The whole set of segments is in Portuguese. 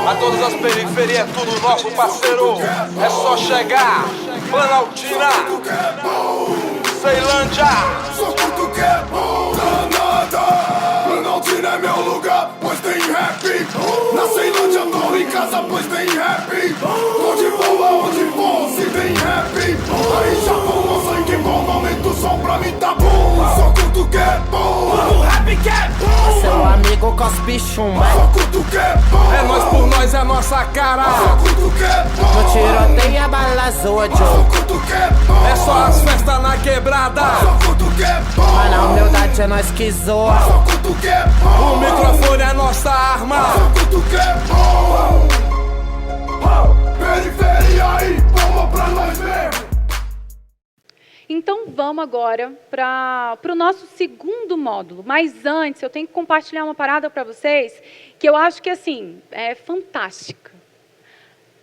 A todas as periferias, tudo nosso parceiro. É só chegar, Planaltina, Ceilândia. Só curto que é bom, danada. Planaltina é meu lugar, pois tem rap. Na Ceilândia tô em casa, pois tem rap. Tô de boa onde for, se tem rap. Aí Japão, meu sangue bom, aumenta o som pra mim tá bom. Só curto que é bom, o rap que é bom. Seu amigo cospe chumba. Só curto que é bom. É nós por nós, é nossa cara. Só curto que é bom. No tiroteio a bala zojo. Só curto que é bom. É só as festas na quebrada. Só curto que é bom. Mas na humildade é nós que zoa. Só curto que é bom. O microfone é nossa arma. Só curto que é bom. Periferia aí, palma pra nós ver. Então vamos agora para o nosso segundo módulo. Mas antes eu tenho que compartilhar uma parada para vocês que eu acho que assim é fantástica.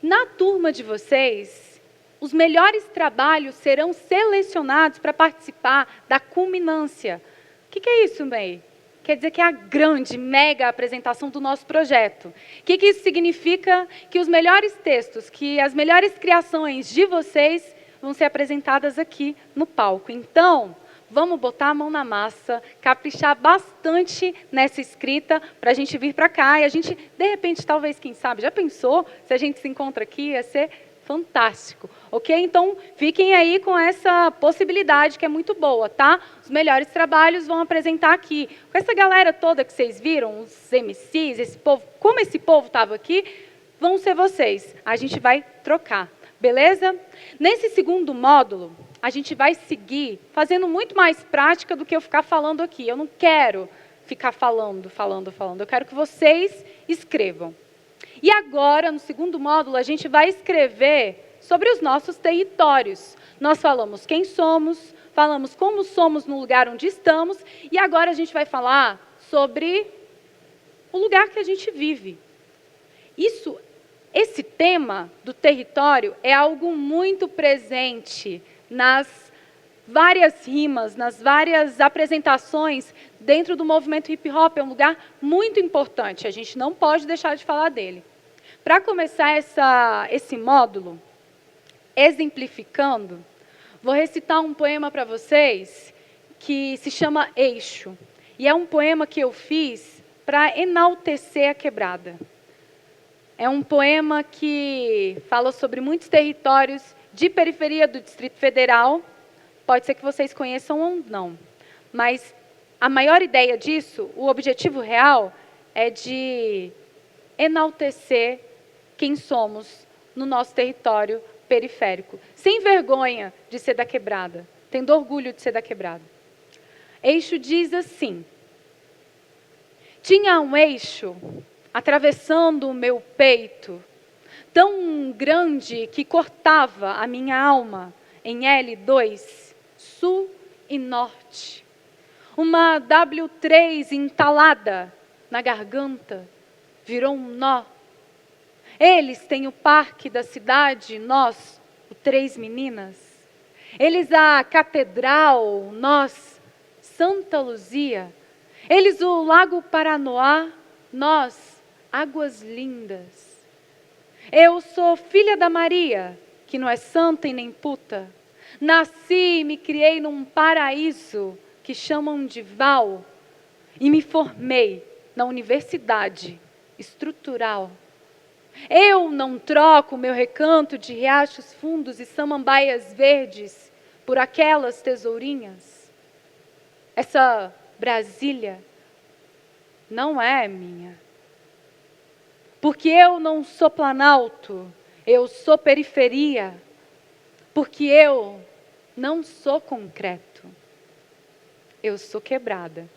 Na turma de vocês, os melhores trabalhos serão selecionados para participar da culminância. O que é isso, May? Quer dizer que é a grande, mega apresentação do nosso projeto. O que isso significa? Que os melhores textos, que as melhores criações de vocês vão ser apresentadas aqui no palco. Então, vamos botar a mão na massa, caprichar bastante nessa escrita para a gente vir para cá e a gente, de repente, talvez, quem sabe, já pensou se a gente se encontra aqui, ia ser fantástico, ok? Então, fiquem aí com essa possibilidade que é muito boa, tá? Os melhores trabalhos vão apresentar aqui. Com essa galera toda que vocês viram, os MCs, esse povo, como esse povo estava aqui, vão ser vocês. A gente vai trocar, beleza? Nesse segundo módulo, a gente vai seguir fazendo muito mais prática do que eu ficar falando aqui. Eu não quero ficar falando. Eu quero que vocês escrevam. E agora, no segundo módulo, a gente vai escrever sobre os nossos territórios. Nós falamos quem somos, falamos como somos no lugar onde estamos, e agora a gente vai falar sobre o lugar que a gente vive. Esse tema do território é algo muito presente nas várias rimas, nas várias apresentações dentro do movimento hip-hop. É um lugar muito importante, a gente não pode deixar de falar dele. Para começar esse módulo, exemplificando, vou recitar um poema para vocês que se chama Eixo. E é um poema que eu fiz para enaltecer a quebrada. É um poema que fala sobre muitos territórios de periferia do Distrito Federal. Pode ser que vocês conheçam ou não. Mas a maior ideia disso, o objetivo real, é de enaltecer quem somos no nosso território periférico. Sem vergonha de ser da quebrada. Tendo orgulho de ser da quebrada. Eixo diz assim: tinha um eixo atravessando o meu peito, tão grande que cortava a minha alma em L2, sul e norte. Uma W3 entalada na garganta virou um nó. Eles têm o parque da cidade, nós, o Três Meninas. Eles a catedral, nós, Santa Luzia. Eles o Lago Paranoá, nós, Águas Lindas. Eu sou filha da Maria, que não é santa e nem puta. Nasci e me criei num paraíso que chamam de Val. E me formei na Universidade Estrutural. Eu não troco meu recanto de riachos fundos e samambaias verdes por aquelas tesourinhas. Essa Brasília não é minha. Porque eu não sou Planalto, eu sou periferia. Porque eu não sou concreto, eu sou quebrada.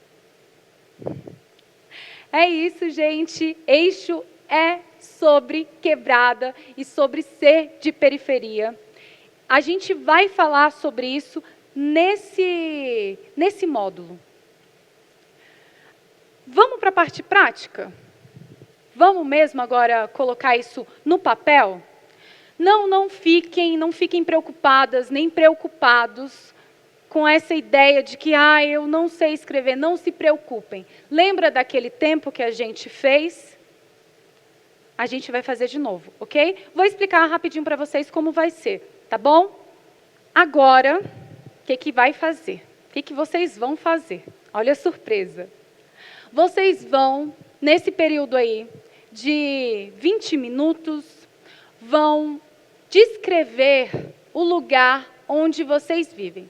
É isso, gente. Eixo é sobre quebrada e sobre ser de periferia. A gente vai falar sobre isso nesse módulo. Vamos para a parte prática? Vamos mesmo agora colocar isso no papel? Não fiquem preocupadas nem preocupados com essa ideia de que eu não sei escrever. Não se preocupem. Lembra daquele tempo que a gente fez? a gente vai fazer de novo, ok? Vou explicar rapidinho para vocês como vai ser, tá bom? Agora, o que vai fazer? O que vocês vão fazer? Olha a surpresa. Vocês vão, nesse período aí de 20 minutos, vão descrever o lugar onde vocês vivem.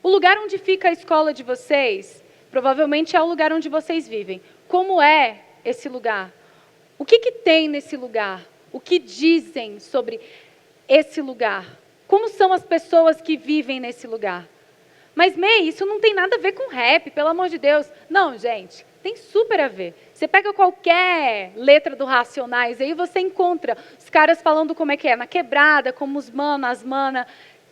O lugar onde fica a escola de vocês, provavelmente é o lugar onde vocês vivem. Como é esse lugar? O que tem nesse lugar? O que dizem sobre esse lugar? Como são as pessoas que vivem nesse lugar? Mas, May, isso não tem nada a ver com rap, pelo amor de Deus. Não, gente, tem super a ver. Você pega qualquer letra do Racionais, aí você encontra os caras falando como é que é na quebrada, como os mano, as mana,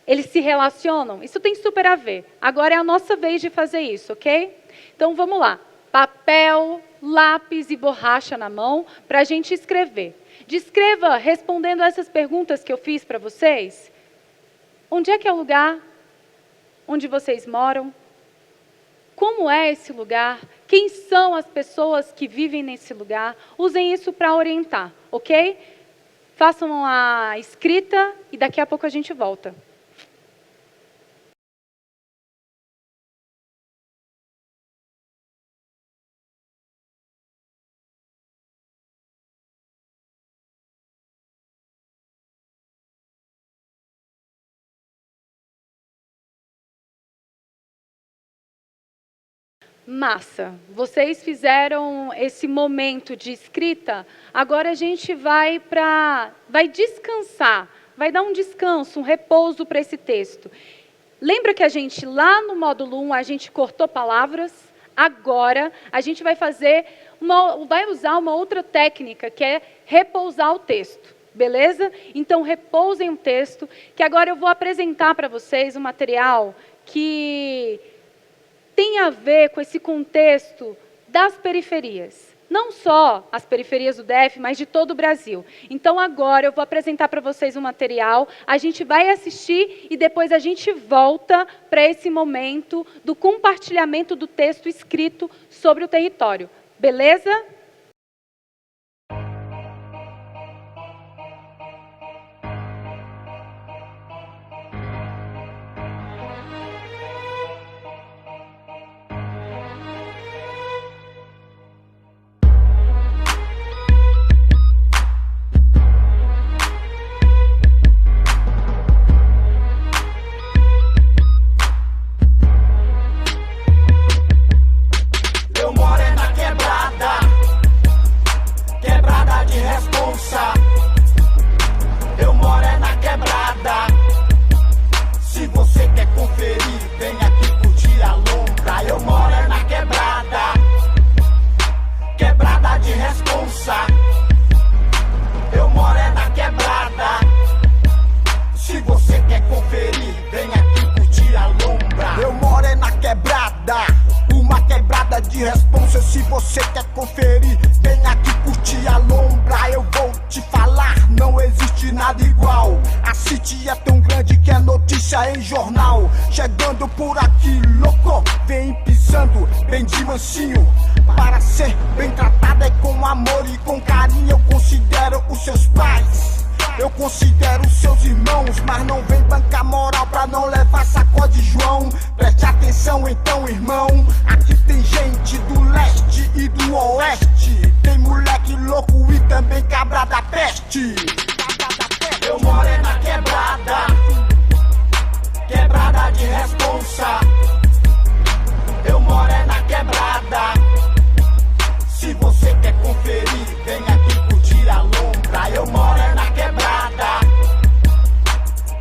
eles se relacionam. Isso tem super a ver. Agora é a nossa vez de fazer isso, ok? Então, vamos lá. Papel, lápis e borracha na mão para a gente escrever. Descreva respondendo essas perguntas que eu fiz para vocês. Onde é que é o lugar onde vocês moram? Como é esse lugar? Quem são as pessoas que vivem nesse lugar? Usem isso para orientar, ok? Façam a escrita e daqui a pouco a gente volta. Massa, vocês fizeram esse momento de escrita, agora a gente vai descansar, vai dar um descanso, um repouso para esse texto. Lembra que a gente, lá no módulo 1, a gente cortou palavras? Agora, a gente vai usar uma outra técnica, que é repousar o texto, beleza? Então, repousem o texto, que agora eu vou apresentar para vocês um material que tem a ver com esse contexto das periferias. Não só as periferias do DF, mas de todo o Brasil. Então, agora eu vou apresentar para vocês um material, a gente vai assistir e depois a gente volta para esse momento do compartilhamento do texto escrito sobre o território. Beleza? Eu moro é na quebrada, quebrada de responsa. Eu moro é na quebrada. Se você quer conferir, vem aqui curtir a lombra. Eu moro é na quebrada, quebrada de responsa. Eu moro é na quebrada. Se você quer conferir, vem aqui curtir a lombra. Eu moro é na quebrada, uma quebrada de responsa. Se você quer conferir, vem aqui curtir a lombra. Eu vou te falar, não existe nada igual. A City é tão grande que é notícia em jornal. Chegando por aqui, louco, vem pisando, bem de mansinho. Para ser bem tratada é com amor e com carinho. Eu considero os seus pais, eu considero seus irmãos, mas não vem bancar moral pra não levar sacode João. Preste atenção então, irmão, aqui tem gente do leste e do oeste. Tem moleque louco e também cabra da peste. Eu moro é na quebrada, quebrada de responsa. Eu moro é na quebrada. Se você quer conferir, vem aqui curtir a lombra. Eu moro é na quebrada,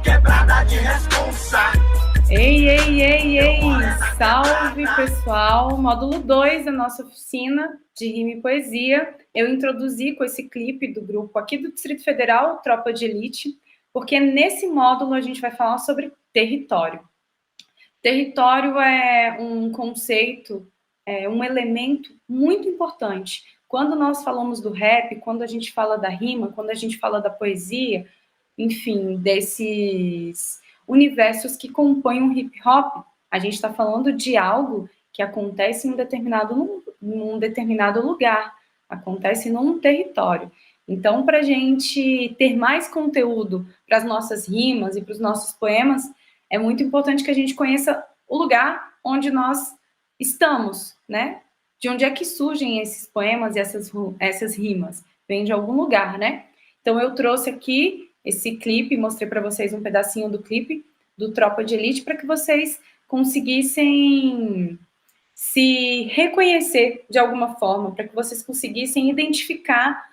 quebrada de responsa. Ei, ei, ei, ei! Salve, pessoal! Módulo 2 da nossa oficina de rima e poesia. Eu introduzi com esse clipe do grupo aqui do Distrito Federal, Tropa de Elite, porque nesse módulo a gente vai falar sobre território. Território é um conceito, é um elemento muito importante. Quando nós falamos do rap, quando a gente fala da rima, quando a gente fala da poesia, enfim, desses universos que compõem o hip hop, a gente está falando de algo que acontece em um determinado lugar, acontece num território. Então, para a gente ter mais conteúdo para as nossas rimas e para os nossos poemas, é muito importante que a gente conheça o lugar onde nós estamos, né? De onde é que surgem esses poemas e essas rimas? Vem de algum lugar, né? Então, eu trouxe aqui esse clipe, mostrei para vocês um pedacinho do clipe do Tropa de Elite, para que vocês conseguissem se reconhecer de alguma forma, para que vocês conseguissem identificar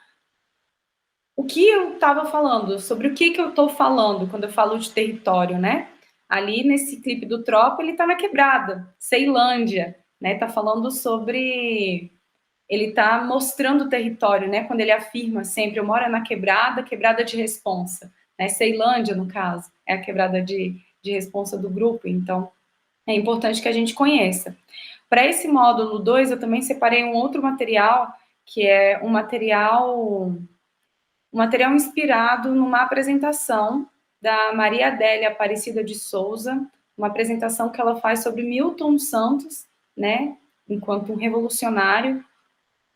o que eu estava falando, sobre o que eu estou falando quando eu falo de território, né? Ali nesse clipe do Tropa, ele está na quebrada, Ceilândia, né? Está falando sobre... Ele está mostrando o território, né? Quando ele afirma sempre, eu moro na quebrada, quebrada de responsa, né? Ceilândia, no caso, é a quebrada de responsa do grupo, então é importante que a gente conheça. Para esse módulo 2, eu também separei um outro material, que é um material inspirado numa apresentação da Maria Adélia Aparecida de Souza, uma apresentação que ela faz sobre Milton Santos, né, enquanto um revolucionário.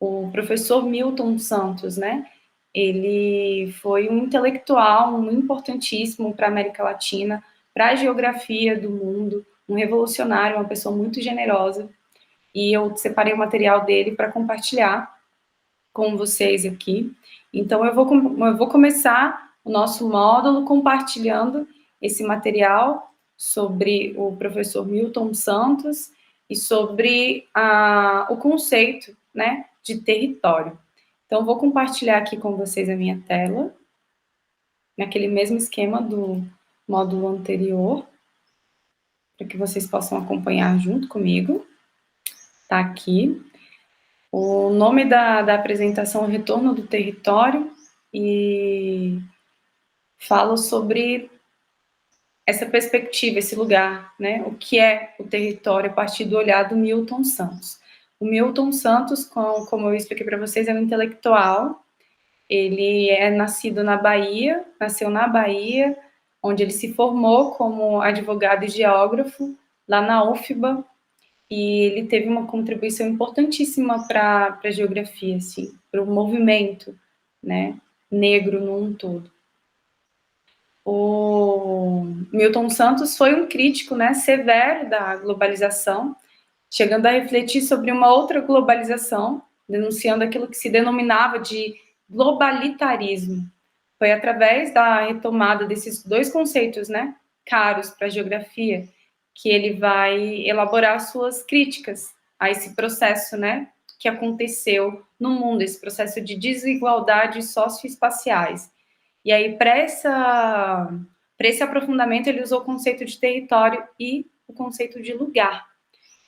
O professor Milton Santos, né, ele foi um intelectual importantíssimo para a América Latina, para a geografia do mundo, um revolucionário, uma pessoa muito generosa, e eu separei o material dele para compartilhar com vocês aqui. Então, eu vou começar o nosso módulo compartilhando esse material sobre o professor Milton Santos e sobre o conceito, né, de território. Então, vou compartilhar aqui com vocês a minha tela, naquele mesmo esquema do módulo anterior, para que vocês possam acompanhar junto comigo. Está aqui. O nome da apresentação é o Retorno do Território, e falo sobre essa perspectiva, esse lugar, né? O que é o território a partir do olhar do Milton Santos. O Milton Santos, como eu expliquei para vocês, é um intelectual. Ele é nascido na Bahia, nasceu na Bahia, onde ele se formou como advogado e geógrafo, lá na UFBA, e ele teve uma contribuição importantíssima para a geografia, assim, para o movimento, né, negro num todo. O Milton Santos foi um crítico, né, severo da globalização, chegando a refletir sobre uma outra globalização, denunciando aquilo que se denominava de globalitarismo. Foi através da retomada desses dois conceitos, né, caros para a geografia, que ele vai elaborar suas críticas a esse processo, né, que aconteceu no mundo, esse processo de desigualdades socioespaciais. E aí, para esse aprofundamento, ele usou o conceito de território e o conceito de lugar.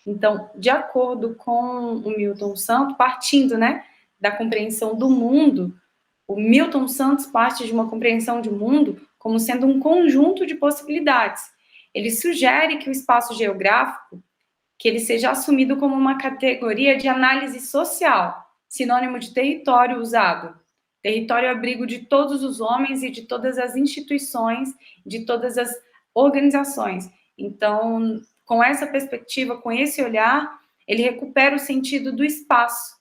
Então, de acordo com o Milton Santos, partindo, né, da compreensão do mundo, o Milton Santos parte de uma compreensão de mundo como sendo um conjunto de possibilidades. Ele sugere que o espaço geográfico, que ele seja assumido como uma categoria de análise social, sinônimo de território usado. Território é abrigo de todos os homens e de todas as instituições, de todas as organizações. Então, com essa perspectiva, com esse olhar, ele recupera o sentido do espaço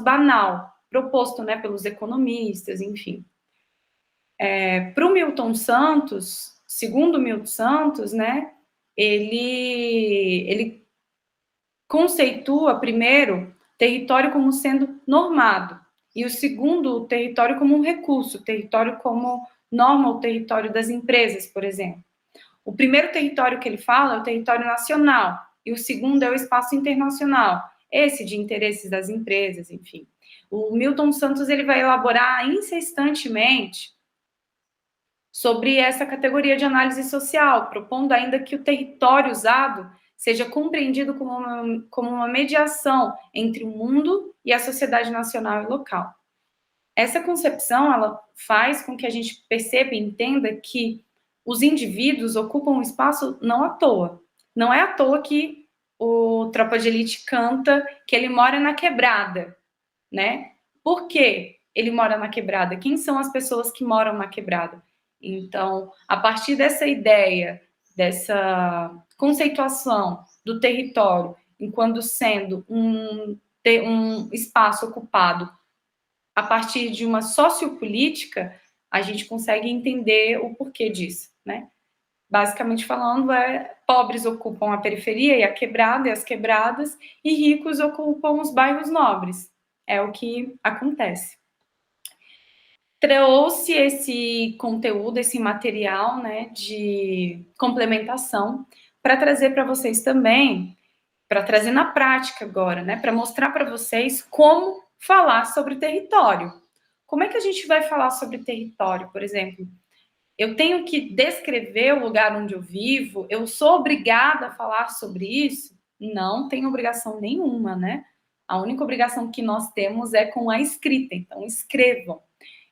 banal, proposto, né, pelos economistas, enfim. Para o Milton Santos, segundo Milton Santos, né, ele conceitua, primeiro, território como sendo normado, e o segundo, o território como um recurso, o território como norma, o território das empresas, por exemplo. O primeiro território que ele fala é o território nacional, e o segundo é o espaço internacional, esse de interesses das empresas, enfim. O Milton Santos, ele vai elaborar incessantemente sobre essa categoria de análise social, propondo ainda que o território usado seja compreendido como uma mediação entre o mundo e a sociedade nacional e local. Essa concepção, ela faz com que a gente perceba e entenda que os indivíduos ocupam um espaço não à toa. Não é à toa que o Tropa de Elite canta que ele mora na quebrada, né? Por que ele mora na quebrada? Quem são as pessoas que moram na quebrada? Então, a partir dessa ideia, dessa conceituação do território enquanto sendo um espaço ocupado a partir de uma sociopolítica, a gente consegue entender o porquê disso, né? Basicamente falando, pobres ocupam a periferia e a quebrada e as quebradas, e ricos ocupam os bairros nobres. É o que acontece. Trouxe esse conteúdo, esse material, né, de complementação, para trazer para vocês também, para trazer na prática agora, né, para mostrar para vocês como falar sobre território. Como é que a gente vai falar sobre território, por exemplo? Eu tenho que descrever o lugar onde eu vivo? Eu sou obrigada a falar sobre isso? Não tem obrigação nenhuma, né? A única obrigação que nós temos é com a escrita. Então, escrevam.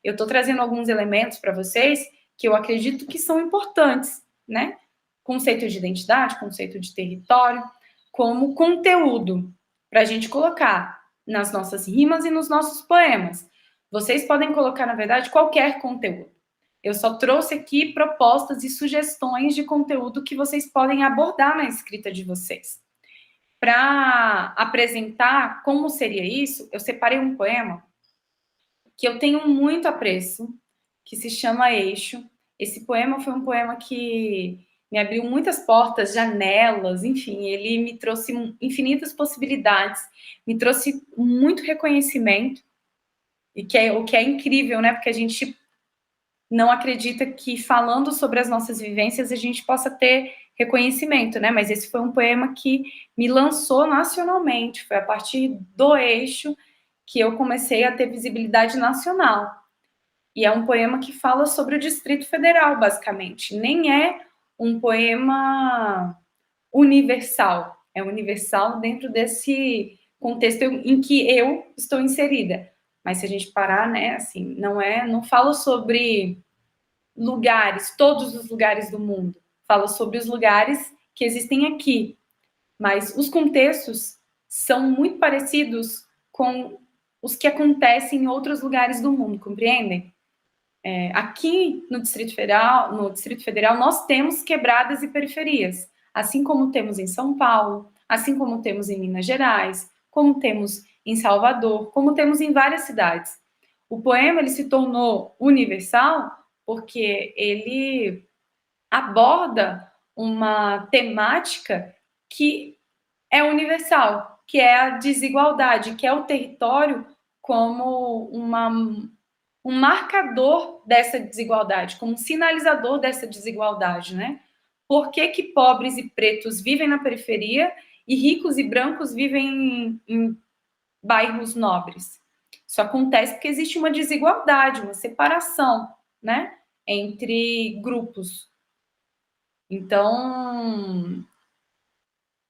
Eu estou trazendo alguns elementos para vocês que eu acredito que são importantes, né? Conceito de identidade, conceito de território, como conteúdo para a gente colocar nas nossas rimas e nos nossos poemas. Vocês podem colocar, na verdade, qualquer conteúdo. Eu só trouxe aqui propostas e sugestões de conteúdo que vocês podem abordar na escrita de vocês. Para apresentar como seria isso, eu separei um poema que eu tenho muito apreço, que se chama Eixo. Esse poema foi um poema que me abriu muitas portas, janelas, enfim, ele me trouxe infinitas possibilidades, me trouxe muito reconhecimento, e o que é incrível, né? Porque a gente não acredita que falando sobre as nossas vivências a gente possa ter reconhecimento, né? Mas esse foi um poema que me lançou nacionalmente, foi a partir do Eixo que eu comecei a ter visibilidade nacional. E é um poema que fala sobre o Distrito Federal, basicamente. Nem é um poema universal, é universal dentro desse contexto em que eu estou inserida. Mas se a gente parar, né, assim, não falo sobre lugares, todos os lugares do mundo. Falo sobre os lugares que existem aqui. Mas os contextos são muito parecidos com os que acontecem em outros lugares do mundo, compreendem? Aqui no Distrito Federal, nós temos quebradas e periferias, assim como temos em São Paulo, assim como temos em Minas Gerais, como temos em Salvador, como temos em várias cidades. O poema ele se tornou universal porque ele aborda uma temática que é universal, que é a desigualdade, que é o território como um marcador dessa desigualdade, como um sinalizador dessa desigualdade, né? Por que que pobres e pretos vivem na periferia e ricos e brancos vivem em bairros nobres? Isso acontece porque existe uma desigualdade, uma separação, né, entre grupos. Então,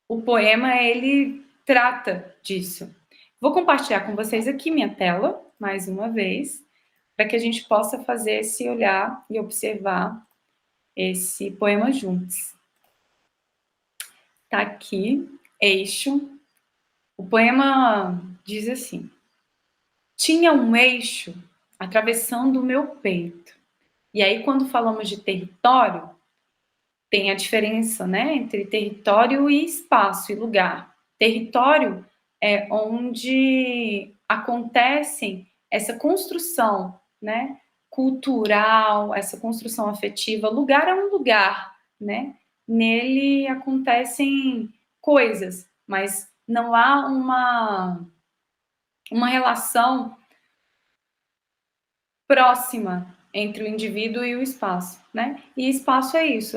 o poema, ele trata disso. Vou compartilhar com vocês aqui minha tela, mais uma vez, para que a gente possa fazer esse olhar e observar esse poema juntos. Tá aqui, Eixo. O poema diz assim: tinha um eixo atravessando o meu peito. E aí, quando falamos de território, tem a diferença, né, entre território e espaço e lugar. Território é onde acontecem essa construção, né, cultural, essa construção afetiva. Lugar é um lugar, né? Nele acontecem coisas, mas não há uma relação próxima entre o indivíduo e o espaço, né? E espaço é isso,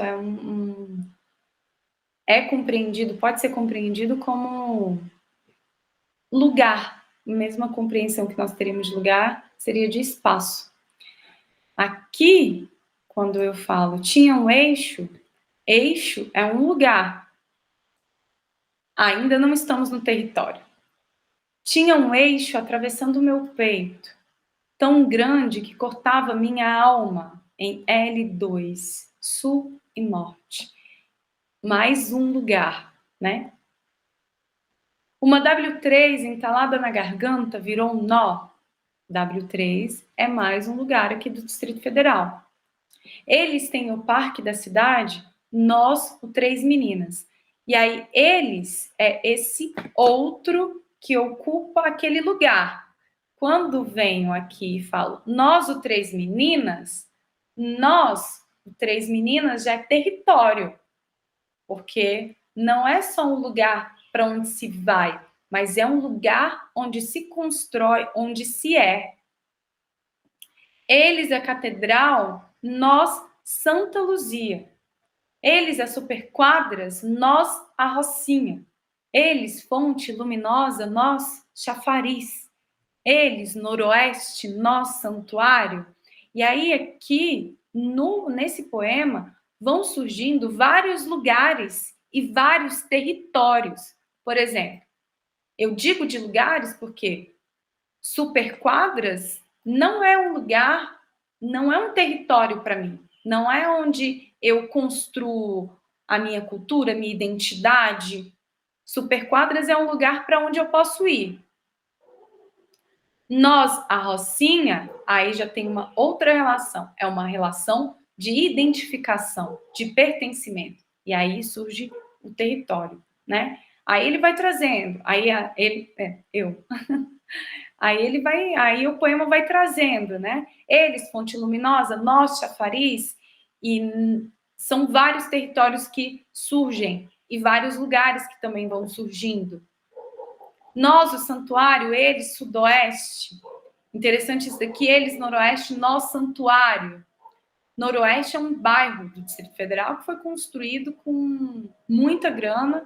é compreendido, pode ser compreendido como lugar. A mesma compreensão que nós teríamos de lugar seria de espaço. Aqui, quando eu falo tinha um eixo, eixo é um lugar. Ainda não estamos no território. Tinha um eixo atravessando o meu peito, tão grande que cortava minha alma em L2, sul e norte. Mais um lugar, né? Uma W3 entalada na garganta virou um nó. W3 é mais um lugar aqui do Distrito Federal. Eles têm o parque da cidade, nós, o Três Meninas. E aí, eles é esse outro que ocupa aquele lugar. quando venho aqui e falo nós, o Três Meninas, nós, o Três Meninas, já é território, porque não é só um lugar para onde se vai, mas é um lugar onde se constrói, onde se é. Eles, a Catedral, nós, Santa Luzia. Eles, a Superquadras, nós, a Rocinha. Eles, Fonte Luminosa, nós, Chafariz. Eles, Noroeste, nós, Santuário. E aí, aqui, nesse poema, vão surgindo vários lugares e vários territórios. Por exemplo, eu digo de lugares porque Superquadras não é um lugar, não é um território para mim. Não é onde eu construo a minha cultura, a minha identidade. Superquadras é um lugar para onde eu posso ir. Nós, a Rocinha, aí já tem uma outra relação. É uma relação de identificação, de pertencimento. E aí surge o território, né? Aí ele vai trazendo, aí o poema vai trazendo, né? Eles, Fonte Luminosa, nós, Chafariz, e são vários territórios que surgem e vários lugares que também vão surgindo. Nós, o Santuário, eles, Sudoeste. Interessante isso daqui, eles, Noroeste, nós, Santuário. Noroeste é um bairro do Distrito Federal que foi construído com muita grana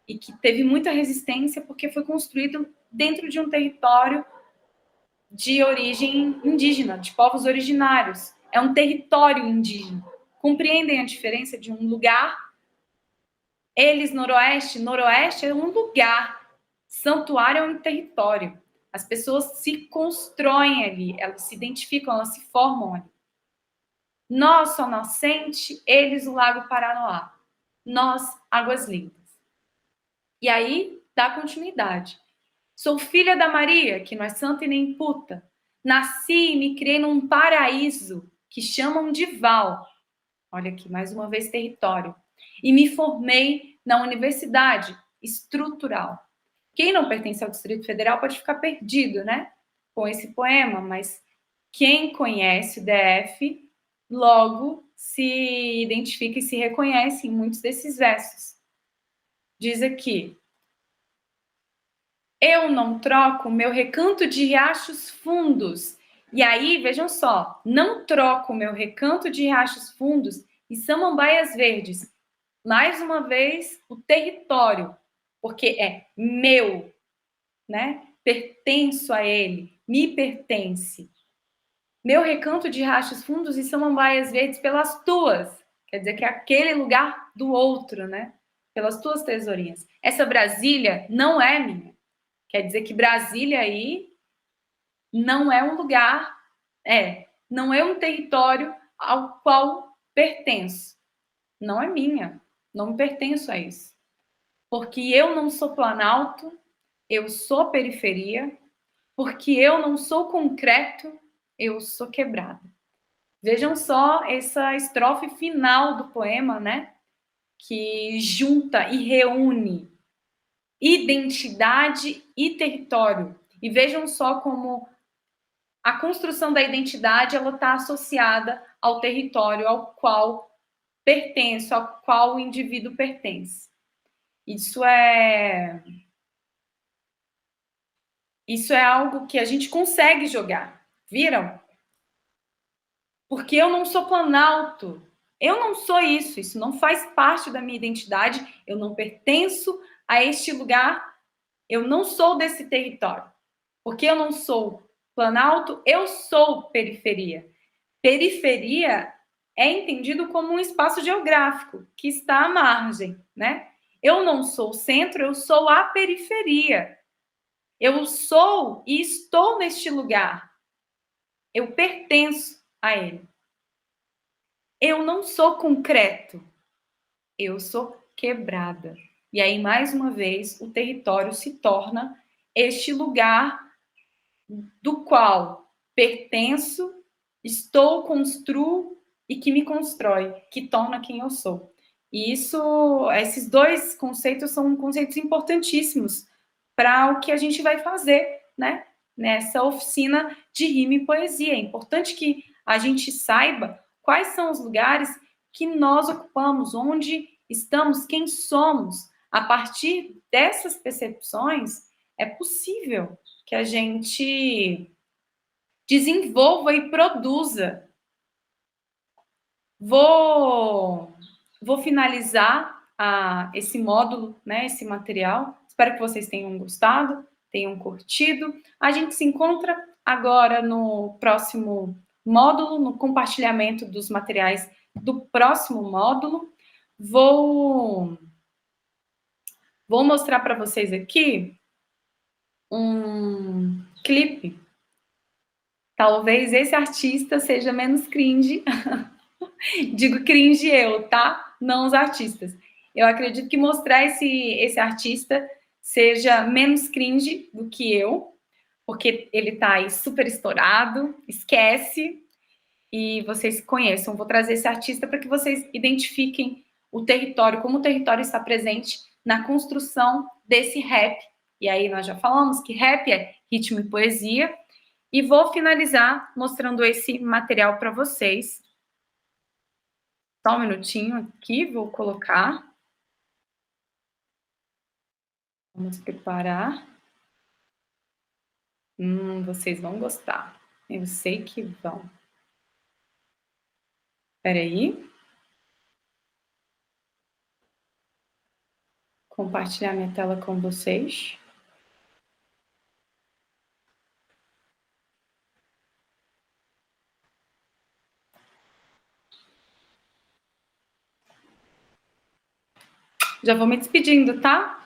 e que teve muita resistência porque foi construído dentro de um território de origem indígena, de povos originários. É um território indígena. Compreendem a diferença de um lugar? Eles, Noroeste, Noroeste é um lugar. Santuário é um território. As pessoas se constroem ali, elas se identificam, elas se formam ali. Nós, Sol Nascente, eles, o Lago Paranoá. Nós, Águas Lindas. E aí, dá continuidade. Sou filha da Maria, que não é santa e nem puta. Nasci e me criei num paraíso que chamam de Val. Olha aqui, mais uma vez, território. E me formei na Universidade Estrutural. Quem não pertence ao Distrito Federal pode ficar perdido, né? Com esse poema, mas quem conhece o DF, logo se identifica e se reconhece em muitos desses versos. Diz aqui: eu não troco meu recanto de riachos fundos. E aí, vejam só, não troco meu recanto de riachos fundos e samambaias verdes. Mais uma vez, o território, porque é meu, né? Pertenço a ele, me pertence. Meu recanto de riachos fundos e samambaias verdes pelas tuas. Quer dizer que é aquele lugar do outro, né? Pelas tuas tesourinhas. Essa Brasília não é minha. Quer dizer que Brasília aí não é um lugar, não é um território ao qual pertenço. Não é minha. Não me pertenço a isso. Porque eu não sou Planalto, eu sou periferia. Porque eu não sou concreto, eu sou quebrada. Vejam só essa estrofe final do poema, né? Que junta e reúne identidade e território. E vejam só como a construção da identidade ela está associada ao território ao qual pertenço, ao qual o indivíduo pertence. Isso é algo que a gente consegue jogar. Viram? Porque eu não sou Planalto. Eu não sou isso. Isso não faz parte da minha identidade. Eu não pertenço a este lugar. Eu não sou desse território. Porque eu não sou Planalto, eu sou periferia. Periferia é entendido como um espaço geográfico que está à margem, né? Eu não sou o centro, eu sou a periferia. Eu sou e estou neste lugar. Eu pertenço a ele. Eu não sou concreto. Eu sou quebrada. E aí, mais uma vez, o território se torna este lugar do qual pertenço, estou, construo e que me constrói, que torna quem eu sou. E esses dois conceitos são conceitos importantíssimos para o que a gente vai fazer, né? nessa oficina de rima e poesia. É importante que a gente saiba quais são os lugares que nós ocupamos, onde estamos, quem somos. A partir dessas percepções, é possível que a gente desenvolva e produza. Vou finalizar esse módulo, né, esse material. Espero que vocês tenham gostado, tenham curtido. A gente se encontra agora no próximo módulo, no compartilhamento dos materiais do próximo módulo. Vou mostrar para vocês aqui um clipe. Talvez esse artista seja menos cringe. Digo cringe eu, tá? Não os artistas. Eu acredito que mostrar esse artista seja menos cringe do que eu, porque ele tá aí super estourado, esquece, e vocês conheçam. Vou trazer esse artista para que vocês identifiquem o território, como o território está presente na construção desse rap. E aí nós já falamos que rap é ritmo e poesia, e vou finalizar mostrando esse material para vocês. Só um minutinho aqui, vou colocar. Vamos preparar. Vocês vão gostar. Eu sei que vão. Espera aí. Compartilhar minha tela com vocês. Já vou me despedindo, tá?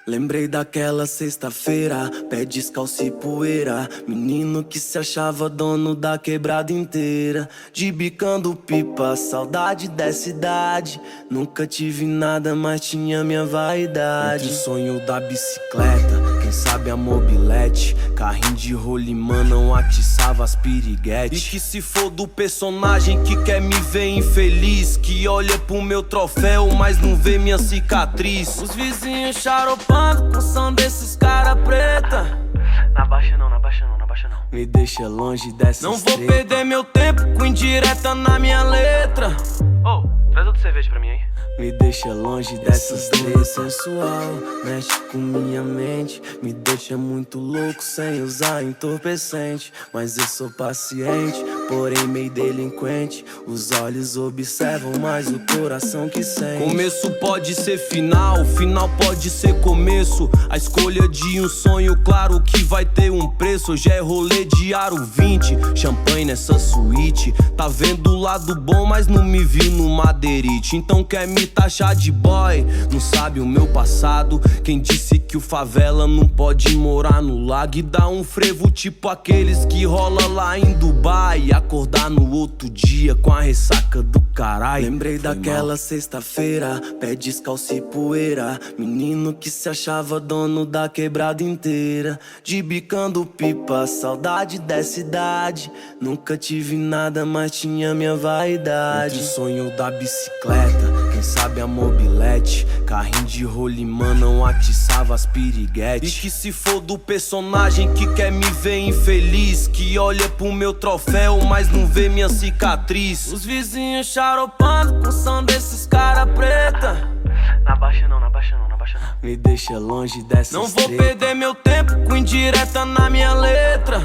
Lembrei daquela sexta-feira, pé descalço e poeira, menino que se achava dono da quebrada inteira, de bicando pipa, saudade dessa idade. Nunca tive nada, mas tinha minha vaidade. Entre o sonho da bicicleta, quem sabe a mobilete, carrinho de rolimã não atiçava as piriguetes. E que se for do personagem que quer me ver infeliz, que olha pro meu troféu, mas não vê minha cicatriz. Os vizinhos charopando com som desses cara preta. Na baixa não, na baixa não, na baixa não. Me deixa longe dessas Não vou treta. Perder meu tempo com indireta na minha letra. Traz outra cerveja pra mim aí. Me deixa longe dessas três sensual, mexe com minha mente, me deixa muito louco sem usar entorpecente. Mas eu sou paciente, porém meio delinquente. Os olhos observam, mas o coração que sente. Começo pode ser final, final pode ser começo. A escolha de um sonho, claro que vai ter um preço. Hoje é rolê de aro 20, champanhe nessa suíte. Tá vendo o lado bom, mas não me vi no madeirite. Então quer me taxar de boy, não sabe o meu passado. Quem disse que o favela não pode morar no lago e dar um frevo tipo aqueles que rola lá em Dubai e acordar no outro dia com a ressaca do caralho. Lembrei daquela sexta-feira, pé descalço e poeira, menino que se achava dono da quebrada inteira, de bicando pipa, saudade dessa idade. Nunca tive nada, mas tinha minha vaidade. Entre o sonho da bicicleta, quem sabe a mobilete, carrinho de rolimã não atiçava as piriguetes. E que se for do personagem que quer me ver infeliz, que olha pro meu troféu, mas não vê minha cicatriz. Os vizinhos charopando com som desses cara preta. Na baixa não, na baixa não, na baixa não. Me deixa longe dessas Não vou treta. Perder meu tempo com indireta na minha letra.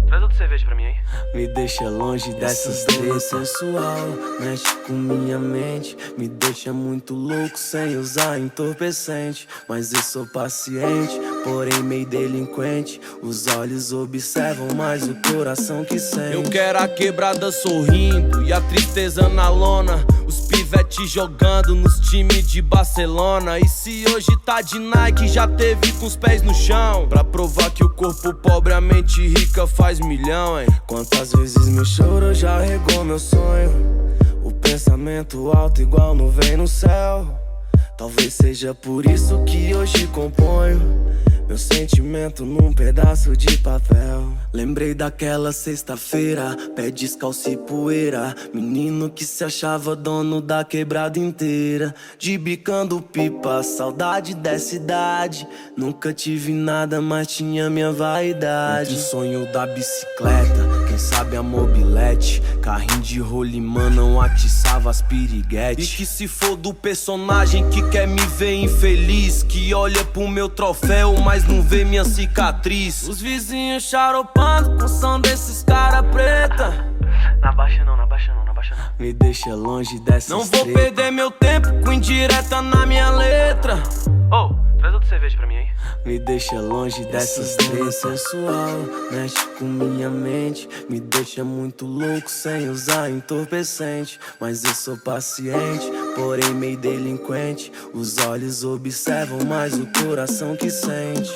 Traz outra cerveja pra mim aí. Me deixa longe dessas três sensual, mexe com minha mente, me deixa muito louco sem usar entorpecente. Mas eu sou paciente, porém meio delinquente. Os olhos observam, mas o coração que sente. Eu quero a quebrada sorrindo e a tristeza na lona, os pivetes jogando nos times de Barcelona. E se hoje tá de Nike, já teve com os pés no chão, pra provar que o corpo pobre, a mente rica faz milhão, hein? Quando Quantas vezes meu choro já regou meu sonho? O pensamento alto igual nuvem no céu. Talvez seja por isso que hoje componho meu sentimento num pedaço de papel. Lembrei daquela sexta-feira, pé descalço e poeira. Menino que se achava dono da quebrada inteira. De bicando pipa, saudade dessa idade. Nunca tive nada, mas tinha minha vaidade. Entre o sonho da bicicleta, quem sabe a mobilete. Carrinho de rolimã não atiçava as piriguetes. E que se for do personagem que quer me ver infeliz, que olha pro meu troféu, mas não vê minha cicatriz. Os vizinhos charopando com som desses cara preta. Na baixa não, na baixa não, na baixa não. Me deixa longe dessa não estreta. Vou perder meu tempo com indireta na minha letra. Oh, traz outra cerveja pra mim aí. Me deixa longe dessas três sensual, mexe com minha mente. Me deixa muito louco sem usar entorpecente. Mas eu sou paciente, porém meio delinquente. Os olhos observam mais o coração que sente.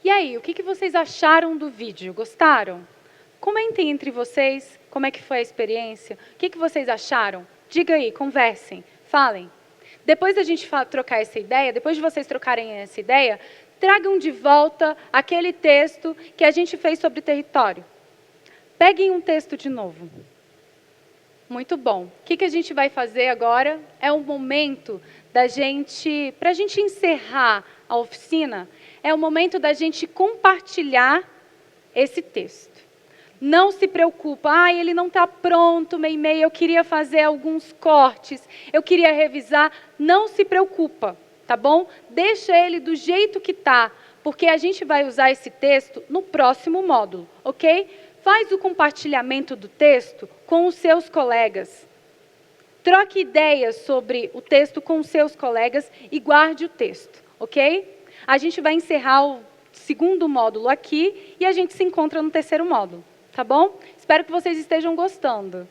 E aí, o que vocês acharam do vídeo? Gostaram? Comentem entre vocês como é que foi a experiência. O que vocês acharam? Diga aí, conversem, falem. Depois da gente trocar essa ideia, depois de vocês trocarem essa ideia, tragam de volta aquele texto que a gente fez sobre território. Peguem um texto de novo. Muito bom. O que a gente vai fazer agora? É um momento da gente, para a gente encerrar a oficina, é o momento da gente compartilhar esse texto. Não se preocupa, ele não está pronto, Meimei, eu queria fazer alguns cortes, eu queria revisar. Não se preocupa, tá bom? Deixa ele do jeito que está, porque a gente vai usar esse texto no próximo módulo, ok? Faz o compartilhamento do texto com os seus colegas. Troque ideias sobre o texto com os seus colegas e guarde o texto, ok? A gente vai encerrar o segundo módulo aqui e a gente se encontra no terceiro módulo, tá bom? Espero que vocês estejam gostando.